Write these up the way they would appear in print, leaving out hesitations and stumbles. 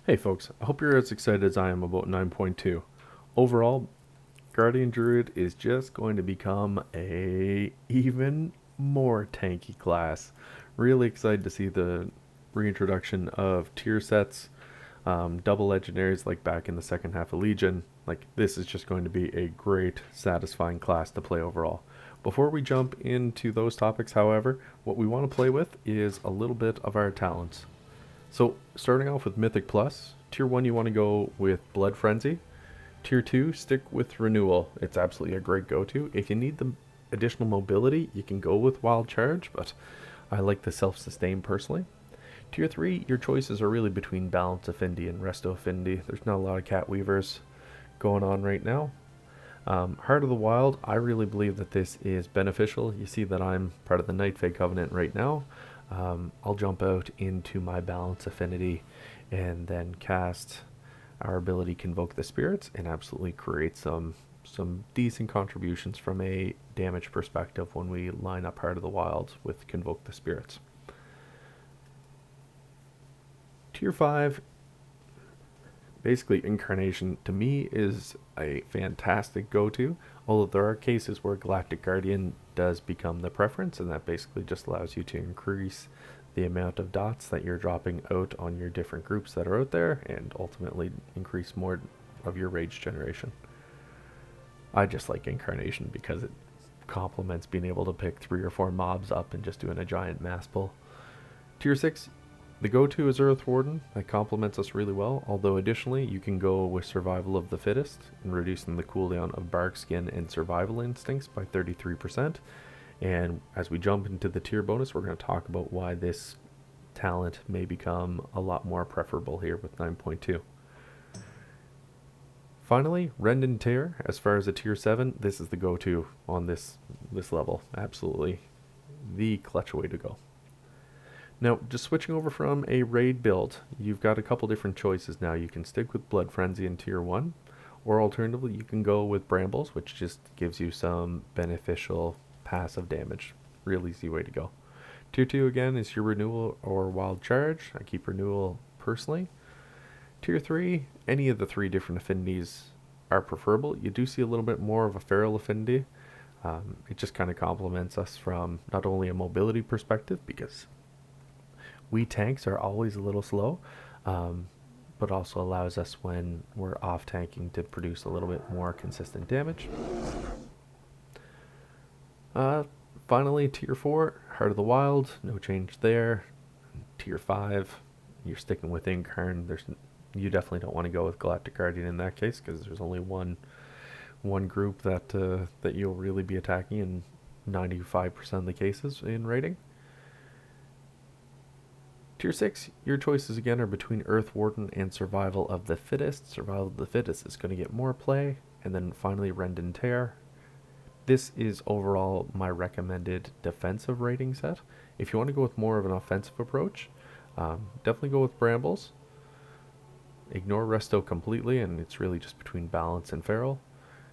Hey folks, I hope you're as excited as I am about 9.2. Overall, Guardian Druid is just going to become a even more tanky class. Really excited to see the reintroduction of tier sets, double legendaries like back in the second half of Legion. Like, this is just going to be a great, satisfying class to play overall. Before we jump into those topics, however, what we want to play with is a little bit of our talents. So, starting off with Mythic Plus, Tier 1 you want to go with Blood Frenzy. Tier 2, stick with Renewal. It's absolutely a great go-to. If you need the additional mobility, you can go with Wild Charge, but I like the self-sustain personally. Tier 3, your choices are really between Balance Affinity and Resto Affinity. There's not a lot of Cat Weavers going on right now. Heart of the Wild, I really believe that this is beneficial. You see that I'm part of the Night Fae Covenant right now. I'll jump out into my Balance Affinity and then cast our ability Convoke the Spirits and absolutely create some decent contributions from a damage perspective when we line up Heart of the Wild with Convoke the Spirits. Tier 5, basically Incarnation to me is a fantastic go-to, although there are cases where Galactic Guardian does become the preference, and that basically just allows you to increase the amount of dots that you're dropping out on your different groups that are out there and ultimately increase more of your rage generation. I just like Incarnation because it complements being able to pick 3 or 4 mobs up and just doing a giant mass pull. Tier 6, the go-to is Earth Warden. That complements us really well, although additionally you can go with Survival of the Fittest and reducing the cooldown of Bark Skin and Survival Instincts by 33%. And as we jump into the tier bonus, we're going to talk about why this talent may become a lot more preferable here with 9.2. Finally, Rend and Tear. As far as a tier 7, this is the go-to on this level. Absolutely the clutch way to go. Now, just switching over from a raid build, you've got a couple different choices now. You can stick with Blood Frenzy in tier 1, or alternatively, you can go with Brambles, which just gives you some beneficial passive damage. Real easy way to go. Tier 2 again is your Renewal or Wild Charge. I keep Renewal personally. Tier 3, any of the 3 different affinities are preferable. You do see a little bit more of a Feral affinity. It just kind of complements us from not only a mobility perspective, because we tanks are always a little slow, but also allows us when we're off tanking to produce a little bit more consistent damage. Finally, Tier 4, Heart of the Wild, no change there. Tier 5, you're sticking with Incarn. You definitely don't want to go with Galactic Guardian in that case, because there's only one group that you'll really be attacking in 95% of the cases in raiding. Tier 6, your choices again are between Earth Warden and Survival of the Fittest. Survival of the Fittest is going to get more play. And then finally, Rend and Tear. This is overall my recommended defensive rating set. If you want to go with more of an offensive approach, definitely go with Brambles. Ignore Resto completely, and it's really just between Balance and Feral.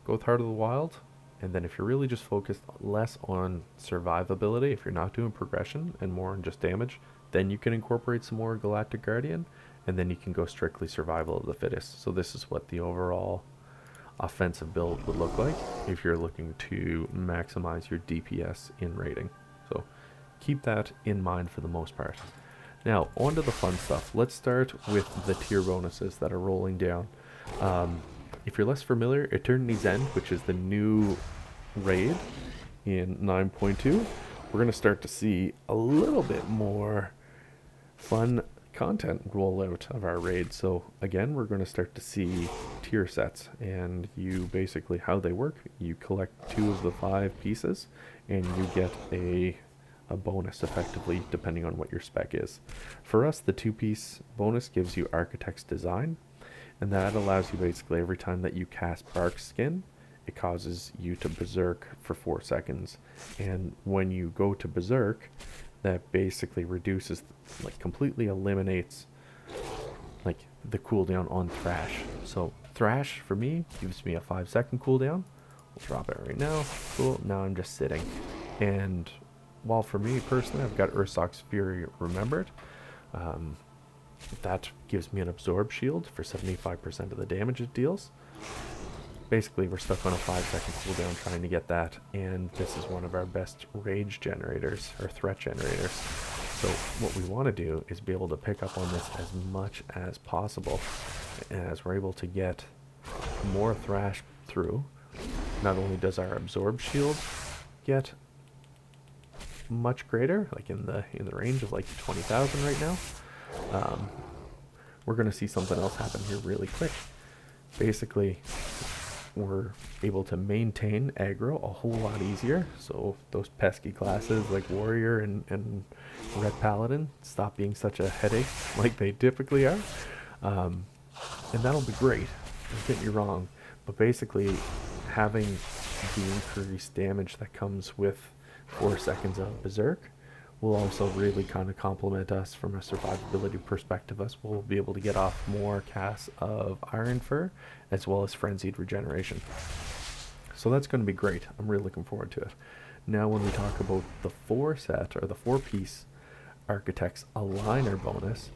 Go with Heart of the Wild. And then if you're really just focused less on survivability, if you're not doing progression and more on just damage, then you can incorporate some more Galactic Guardian, and then you can go strictly Survival of the Fittest. So this is what the overall offensive build would look like if you're looking to maximize your DPS in raiding. So keep that in mind for the most part. Now, on to the fun stuff. Let's start with the tier bonuses that are rolling down. If you're less familiar, Eternity's End, which is the new raid in 9.2, we're going to start to see a little bit more fun content rollout of our raid. So again, we're going to start to see tier sets, and you basically, how they work, you collect 2 of the 5 pieces and you get a bonus effectively depending on what your spec is. For us, the 2-piece bonus gives you Architect's Design, and that allows you basically every time that you cast Bark Skin, it causes you to Berserk for 4 seconds. And when you go to Berserk, that basically reduces, like completely eliminates like the cooldown on Thrash. So Thrash for me gives me a 5-second cooldown. We'll drop it right now. Cool, now I'm just sitting. And while for me personally, I've got Ursock's Fury Remembered, that gives me an absorb shield for 75% of the damage it deals. Basically, we're stuck on a 5-second cooldown trying to get that, and this is one of our best rage generators, or threat generators. So what we want to do is be able to pick up on this as much as possible, as we're able to get more thrash through. Not only does our absorb shield get much greater, like in the range of like 20,000 right now, we're going to see something else happen here really quick. Basically, we're able to maintain aggro a whole lot easier, so those pesky classes like warrior and red paladin stop being such a headache like they typically are, and that'll be great, don't get me wrong, but basically having the increased damage that comes with 4 seconds of berserk will also really kind of complement us from a survivability perspective, as we'll be able to get off more casts of Iron Fur as well as frenzied regeneration. So that's going to be great. I'm really looking forward to it. Now when we talk about the 4-set or the 4-piece Architect's Aligner bonus,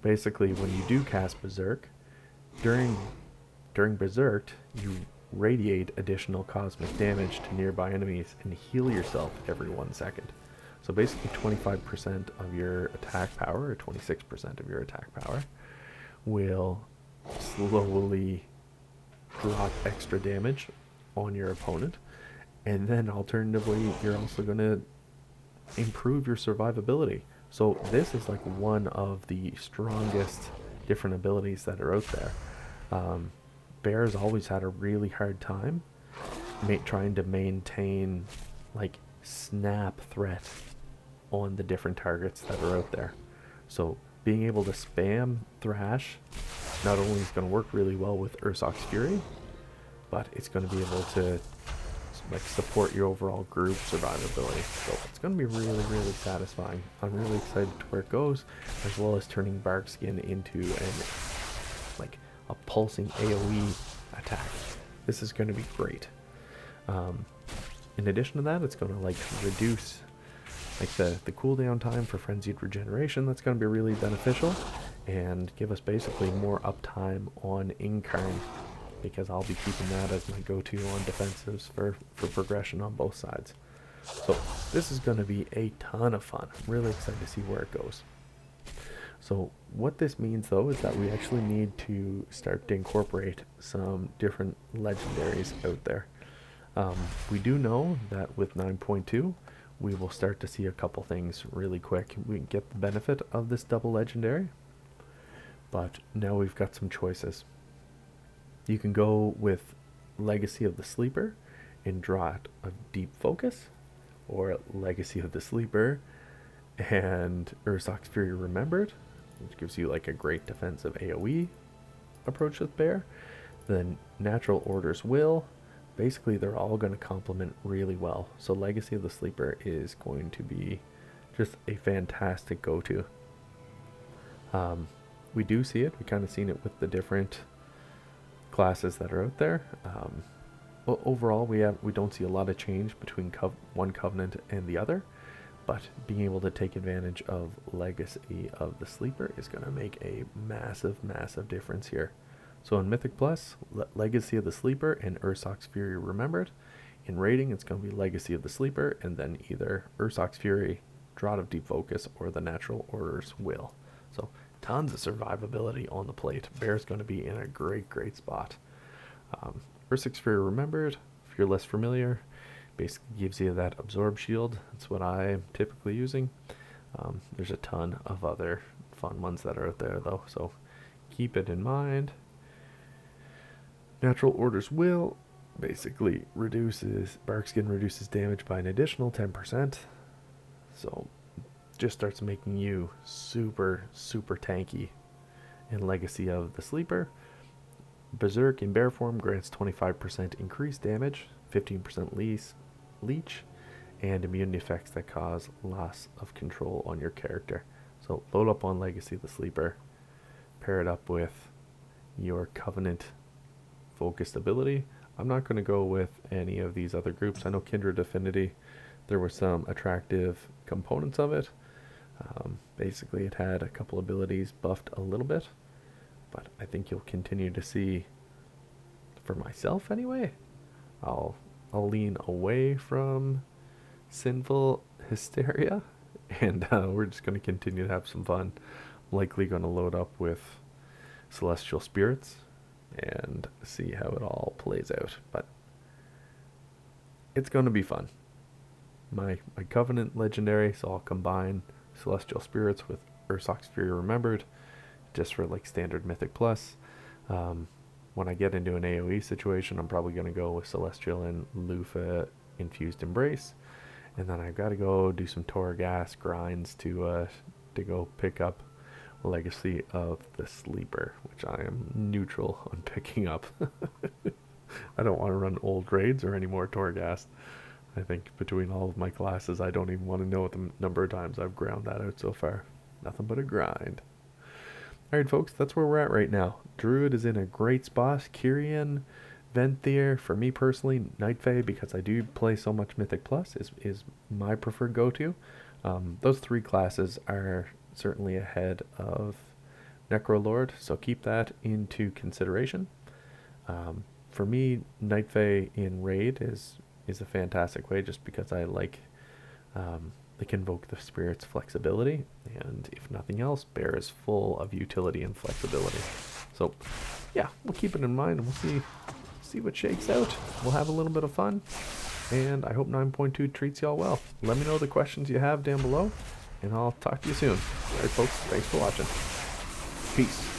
basically when you do cast Berserk, during Berserk you radiate additional cosmic damage to nearby enemies and heal yourself every 1 second. So basically 25% of your attack power, or 26% of your attack power, will slowly drop extra damage on your opponent. And then alternatively, you're also going to improve your survivability. So this is like one of the strongest different abilities that are out there. Bear's always had a really hard time trying to maintain like snap threat on the different targets that are out there. So being able to spam Thrash not only is going to work really well with Ursoc's Fury, but it's going to be able to like support your overall group survivability. So it's going to be really, really satisfying. I'm really excited to where it goes, as well as turning Barkskin into a pulsing AoE attack. This is going to be great. In addition to that, it's going to like reduce like the cooldown time for frenzied regeneration. That's going to be really beneficial and give us basically more uptime on Incarn, because I'll be keeping that as my go-to on defensives for progression on both sides. So this is going to be a ton of fun. I'm really excited to see where it goes. So what this means though is that we actually need to start to incorporate some different legendaries out there. We do know that with 9.2 we will start to see a couple things really quick. We can get the benefit of this double legendary, but now we've got some choices. You can go with Legacy of the Sleeper and Draught of Deep Focus, or Legacy of the Sleeper and Ursoc's Fury Remembered, which gives you like a great defensive AoE approach with Bear. Then Natural Order's Will. Basically they're all going to complement really well. So Legacy of the Sleeper is going to be just a fantastic go-to. We do see it. We kind of seen it with the different classes that are out there. Well, overall we don't see a lot of change between one Covenant and the other, but being able to take advantage of Legacy of the Sleeper is going to make a massive difference here. So in Mythic Plus, Legacy of the Sleeper and Ursoc's Fury Remembered. In rating, it's going to be Legacy of the Sleeper and then either Ursoc's Fury, Draught of Deep Focus, or the Natural Order's Will. So tons of survivability on the plate. Bear's going to be in a great spot. Ursoc's Fury Remembered, if you're less familiar, basically gives you that absorb shield. That's what I'm typically using. There's a ton of other fun ones that are out there though, so keep it in mind. Natural Order's Will basically Barkskin reduces damage by an additional 10%. So just starts making you super tanky. In Legacy of the Sleeper, Berserk in bear form grants 25% increased damage, 15% leech, and immunity effects that cause loss of control on your character. So load up on Legacy of the Sleeper, pair it up with your Covenant focused ability. I'm not going to go with any of these other groups. I know Kindred Affinity, there were some attractive components of it. Basically, it had a couple abilities buffed a little bit, but I think you'll continue to see, for myself anyway, I'll lean away from sinful hysteria, and we're just going to continue to have some fun. Likely going to load up with celestial spirits and see how it all plays out, but it's going to be fun. My Covenant legendary, so I'll combine celestial spirits with Ursoc's Fury Remembered, just for like standard Mythic plus. When I get into an AoE situation, I'm probably going to go with Celestial and Lufa Infused Embrace, and then I've got to go do some Torghast grinds to go pick up Legacy of the Sleeper, which I am neutral on picking up. I don't want to run old raids or any more Torghast. I think between all of my classes, I don't even want to know what the number of times I've ground that out so far. Nothing but a grind. Alright folks, that's where we're at right now. Druid is in a great spot. Kyrian, Venthyr, for me personally, Night Fae, because I do play so much Mythic Plus, is my preferred go-to. Those three classes are certainly ahead of Necrolord, so keep that into consideration. For me, Night Fae in Raid is a fantastic way, just because I like the Convoke the Spirit's flexibility, and if nothing else, Bear is full of utility and flexibility. So yeah, we'll keep it in mind, and we'll see what shakes out. We'll have a little bit of fun, and I hope 9.2 treats y'all well. Let me know the questions you have down below, and I'll talk to you soon. Alright folks, thanks for watching. Peace.